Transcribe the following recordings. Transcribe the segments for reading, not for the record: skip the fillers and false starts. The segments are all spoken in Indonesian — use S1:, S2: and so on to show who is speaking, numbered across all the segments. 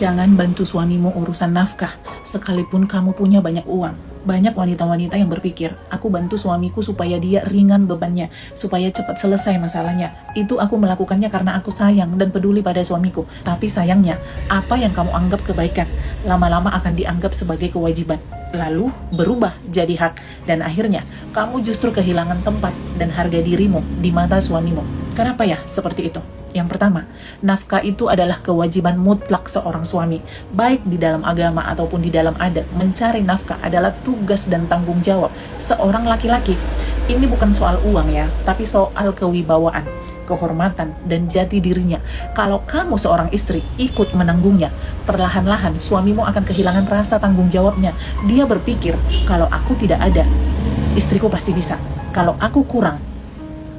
S1: Jangan bantu suamimu urusan nafkah, sekalipun kamu punya banyak uang. Banyak wanita-wanita yang berpikir, aku bantu suamiku supaya dia ringan bebannya, supaya cepat selesai masalahnya. Itu aku melakukannya karena aku sayang dan peduli pada suamiku. Tapi sayangnya, apa yang kamu anggap kebaikan, lama-lama akan dianggap sebagai kewajiban. Lalu berubah jadi hak, dan akhirnya kamu justru kehilangan tempat dan harga dirimu di mata suamimu. Kenapa ya seperti itu? Yang pertama, nafkah itu adalah kewajiban mutlak seorang suami. Baik di dalam agama ataupun di dalam adat, mencari nafkah adalah tugas dan tanggung jawab seorang laki-laki. Ini bukan soal uang ya, tapi soal kewibawaan, kehormatan, dan jati dirinya. Kalau kamu seorang istri ikut menanggungnya, perlahan-lahan suamimu akan kehilangan rasa tanggung jawabnya. Dia berpikir, kalau aku tidak ada, istriku pasti bisa. Kalau aku kurang,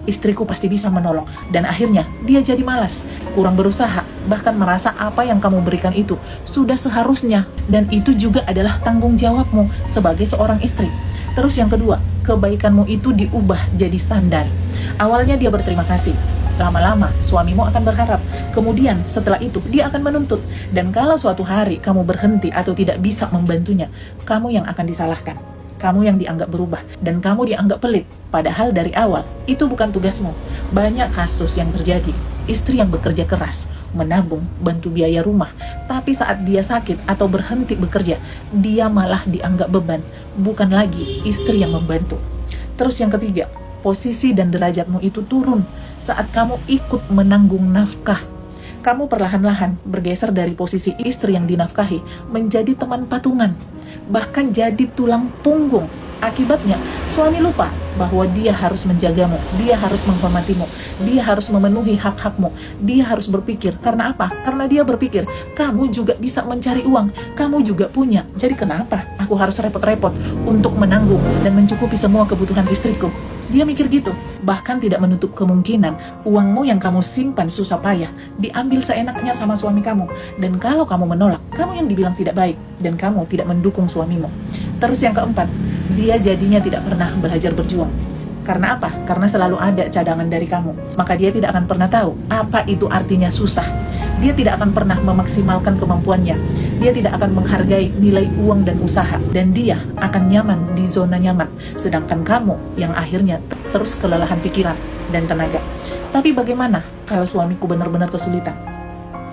S1: istriku pasti bisa menolong. Dan akhirnya dia jadi malas, kurang berusaha, bahkan merasa apa yang kamu berikan itu sudah seharusnya. Dan itu juga adalah tanggung jawabmu sebagai seorang istri. Terus yang kedua, kebaikanmu itu diubah jadi standar. Awalnya dia berterima kasih, lama-lama suamimu akan berharap, kemudian setelah itu dia akan menuntut. Dan kalau suatu hari kamu berhenti atau tidak bisa membantunya, kamu yang akan disalahkan. Kamu yang dianggap berubah, dan kamu dianggap pelit. Padahal dari awal, itu bukan tugasmu. Banyak kasus yang terjadi, istri yang bekerja keras, menabung, bantu biaya rumah, tapi saat dia sakit atau berhenti bekerja, dia malah dianggap beban, bukan lagi istri yang membantu. Terus yang ketiga, posisi dan derajatmu itu turun saat kamu ikut menanggung nafkah. Kamu perlahan-lahan bergeser dari posisi istri yang dinafkahi menjadi teman patungan, bahkan jadi tulang punggung. Akibatnya, suami lupa bahwa dia harus menjagamu, dia harus menghormatimu, dia harus memenuhi hak-hakmu, dia harus berpikir. Karena apa? Karena dia berpikir, kamu juga bisa mencari uang, kamu juga punya. Jadi kenapa aku harus repot-repot untuk menanggung dan mencukupi semua kebutuhan istriku? Dia mikir gitu, bahkan tidak menutup kemungkinan uangmu yang kamu simpan susah payah diambil seenaknya sama suami kamu. Dan kalau kamu menolak, kamu yang dibilang tidak baik dan kamu tidak mendukung suamimu. Terus yang keempat, dia jadinya tidak pernah belajar berjuang. Karena apa? Karena selalu ada cadangan dari kamu. Maka dia tidak akan pernah tahu apa itu artinya susah. Dia tidak akan pernah memaksimalkan kemampuannya. Dia tidak akan menghargai nilai uang dan usaha. Dan dia akan nyaman di zona nyaman. Sedangkan kamu yang akhirnya terus kelelahan pikiran dan tenaga. Tapi bagaimana kalau suamiku benar-benar kesulitan?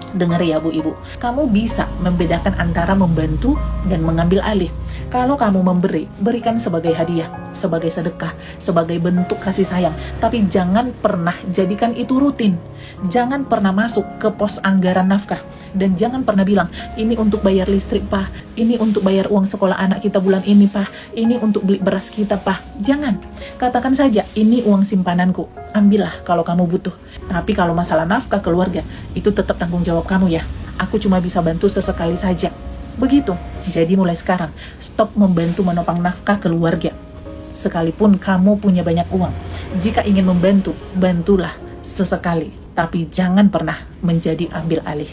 S1: Dengar ya Bu Ibu, kamu bisa membedakan antara membantu dan mengambil alih. Kalau kamu memberi, berikan sebagai hadiah, sebagai sedekah, sebagai bentuk kasih sayang. Tapi jangan pernah jadikan itu rutin. Jangan pernah masuk ke pos anggaran nafkah. Dan jangan pernah bilang, ini untuk bayar listrik Pak, ini untuk bayar uang sekolah anak kita bulan ini Pak, ini untuk beli beras kita Pak. Jangan, katakan saja, ini uang simpananku, ambillah kalau kamu butuh. Tapi kalau masalah nafkah keluarga, itu tetap tanggung jawab kamu ya. Aku cuma bisa bantu sesekali saja. Begitu. Jadi mulai sekarang, stop membantu menopang nafkah keluarga. Sekalipun kamu punya banyak uang, jika ingin membantu, bantulah sesekali. Tapi jangan pernah menjadi ambil alih.